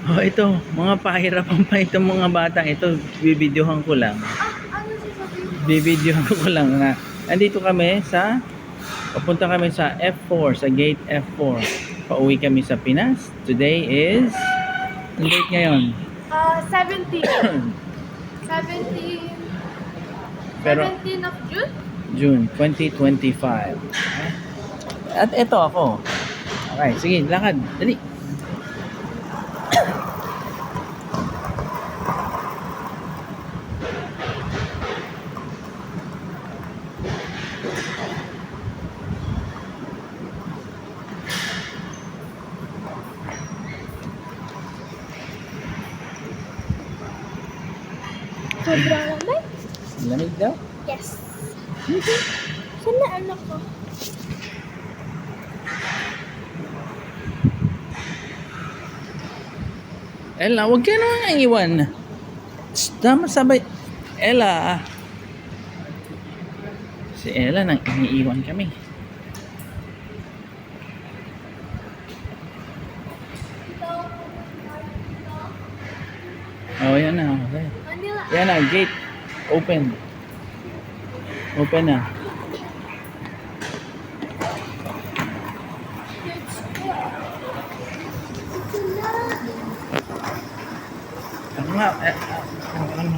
Oh, ito, mga pahirapan pa itong mga batang ito. Bibidyohan ko lang. Ano sasabihin mo? Bibidyohan ko lang na andito kami sa papunta kami sa F4, sa gate F4. Pauwi kami sa Pinas. Today is ang date ngayon. 17. 17. Pero 17 of June? June 2025. At ito ako. Okay, sige, lakad. Dali. Sobrang lamig? Lamig daw. Yes. Saan na anak ko? Ella, huwag ka naman iwan. Tama sabay. Ella. Si Ella nang iniiwan kami. Oh, yan na. Okay. Manila. Yan na, gate. Open. Open na. Ako nga. Ano?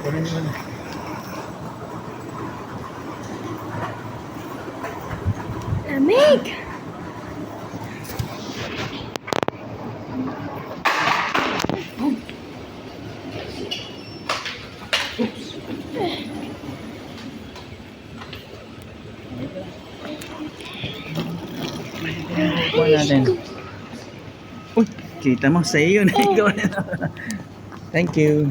Kunin mo na. Lamig! Kuha natin. Uy, kita mo sa iyo na ikaw. Thank you.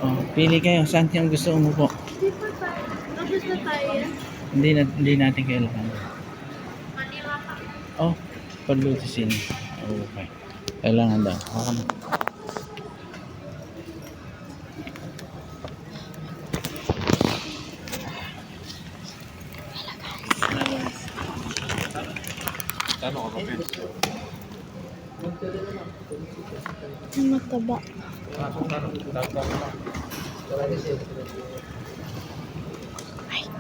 Oh, pili kayo. Saan yung gusto umupo? Dito tayo. Tapos na tayo. Hindi natin kailangan. Manila pa. Oh, paglutusin. Okay. Kailangan daw. Haka mo. Mataba. Ay, ito.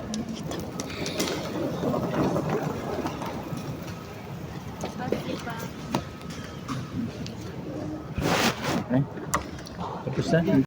Okay. Tapos na.